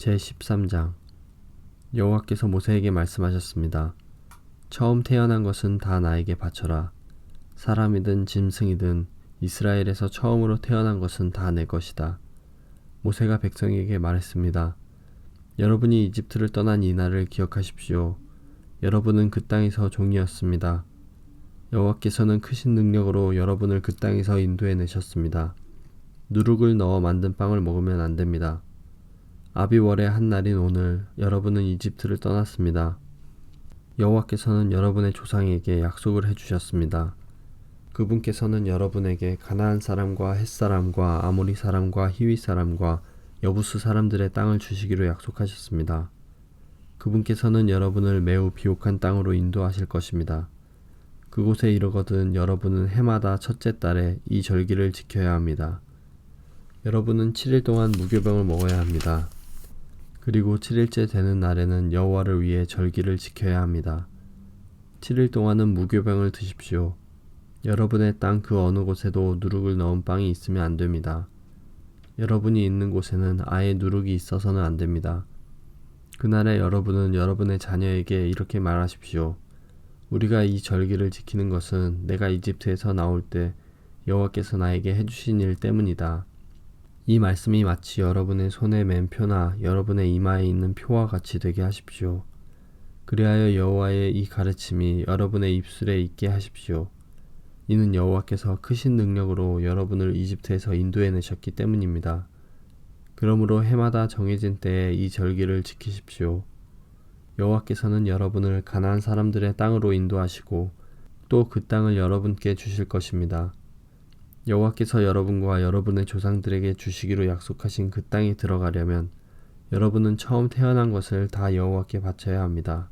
제13장 여호와께서 모세에게 말씀하셨습니다. 처음 태어난 것은 다 나에게 바쳐라. 사람이든 짐승이든 이스라엘에서 처음으로 태어난 것은 다 내 것이다. 모세가 백성에게 말했습니다. 여러분이 이집트를 떠난 이날을 기억하십시오. 여러분은 그 땅에서 종이었습니다. 여호와께서는 크신 능력으로 여러분을 그 땅에서 인도해내셨습니다. 누룩을 넣어 만든 빵을 먹으면 안 됩니다. 아비월의 한 날인 오늘 여러분은 이집트를 떠났습니다. 여호와께서는 여러분의 조상에게 약속을 해주셨습니다. 그분께서는 여러분에게 가나안 사람과 헷 사람과 아모리 사람과 히위 사람과 여부스 사람들의 땅을 주시기로 약속하셨습니다. 그분께서는 여러분을 매우 비옥한 땅으로 인도하실 것입니다. 그곳에 이르거든 여러분은 해마다 첫째 달에 이 절기를 지켜야 합니다. 여러분은 7일 동안 무교병을 먹어야 합니다. 그리고 7일째 되는 날에는 여호와를 위해 절기를 지켜야 합니다. 7일 동안은 무교병을 드십시오. 여러분의 땅 그 어느 곳에도 누룩을 넣은 빵이 있으면 안 됩니다. 여러분이 있는 곳에는 아예 누룩이 있어서는 안 됩니다. 그날에 여러분은 여러분의 자녀에게 이렇게 말하십시오. 우리가 이 절기를 지키는 것은 내가 이집트에서 나올 때 여호와께서 나에게 해주신 일 때문이다. 이 말씀이 마치 여러분의 손에 맨 표나 여러분의 이마에 있는 표와 같이 되게 하십시오. 그리하여 여호와의 이 가르침이 여러분의 입술에 있게 하십시오. 이는 여호와께서 크신 능력으로 여러분을 이집트에서 인도해내셨기 때문입니다. 그러므로 해마다 정해진 때에 이 절기를 지키십시오. 여호와께서는 여러분을 가나안 사람들의 땅으로 인도하시고 또 그 땅을 여러분께 주실 것입니다. 여호와께서 여러분과 여러분의 조상들에게 주시기로 약속하신 그 땅에 들어가려면 여러분은 처음 태어난 것을 다 여호와께 바쳐야 합니다.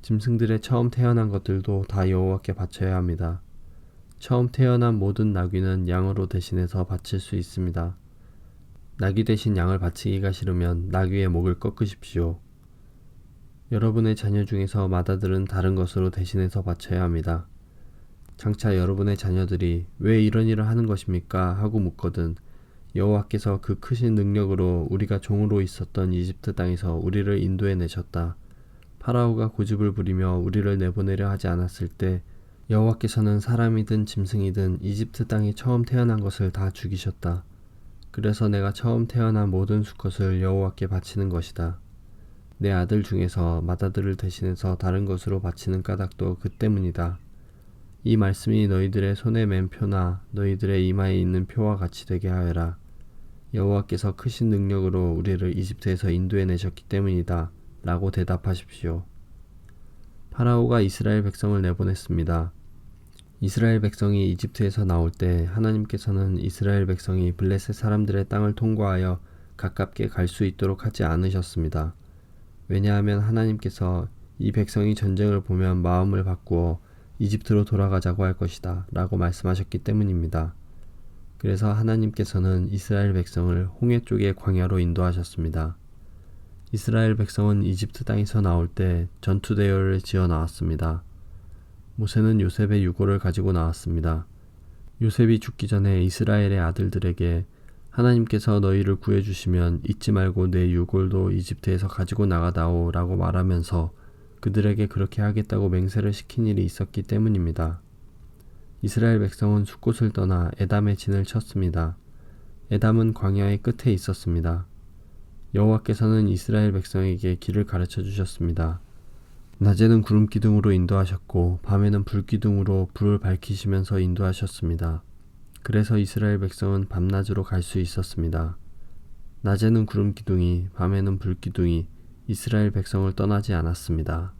짐승들의 처음 태어난 것들도 다 여호와께 바쳐야 합니다. 처음 태어난 모든 나귀는 양으로 대신해서 바칠 수 있습니다. 나귀 대신 양을 바치기가 싫으면 나귀의 목을 꺾으십시오. 여러분의 자녀 중에서 맏아들은 다른 것으로 대신해서 바쳐야 합니다. 장차 여러분의 자녀들이 왜 이런 일을 하는 것입니까? 하고 묻거든 여호와께서 그 크신 능력으로 우리가 종으로 있었던 이집트 땅에서 우리를 인도해내셨다. 파라오가 고집을 부리며 우리를 내보내려 하지 않았을 때 여호와께서는 사람이든 짐승이든 이집트 땅에 처음 태어난 것을 다 죽이셨다. 그래서 내가 처음 태어난 모든 수컷을 여호와께 바치는 것이다. 내 아들 중에서 맏아들을 대신해서 다른 것으로 바치는 까닭도 그 때문이다. 이 말씀이 너희들의 손에 맨 표나 너희들의 이마에 있는 표와 같이 되게 하여라. 여호와께서 크신 능력으로 우리를 이집트에서 인도해내셨기 때문이다. 라고 대답하십시오. 파라오가 이스라엘 백성을 내보냈습니다. 이스라엘 백성이 이집트에서 나올 때 하나님께서는 이스라엘 백성이 블레셋 사람들의 땅을 통과하여 가깝게 갈 수 있도록 하지 않으셨습니다. 왜냐하면 하나님께서 이 백성이 전쟁을 보면 마음을 바꾸어 이집트로 돌아가자고 할 것이다 라고 말씀하셨기 때문입니다. 그래서 하나님께서는 이스라엘 백성을 홍해 쪽의 광야로 인도하셨습니다. 이스라엘 백성은 이집트 땅에서 나올 때 전투대열을 지어 나왔습니다. 모세는 요셉의 유골을 가지고 나왔습니다. 요셉이 죽기 전에 이스라엘의 아들들에게 하나님께서 너희를 구해주시면 잊지 말고 내 유골도 이집트에서 가지고 나가다오 라고 말하면서 그들에게 그렇게 하겠다고 맹세를 시킨 일이 있었기 때문입니다. 이스라엘 백성은 숫곳을 떠나 에담의 진을 쳤습니다. 에담은 광야의 끝에 있었습니다. 여호와께서는 이스라엘 백성에게 길을 가르쳐 주셨습니다. 낮에는 구름 기둥으로 인도하셨고 밤에는 불 기둥으로 불을 밝히시면서 인도하셨습니다. 그래서 이스라엘 백성은 밤낮으로 갈 수 있었습니다. 낮에는 구름 기둥이 밤에는 불 기둥이 이스라엘 백성을 떠나지 않았습니다.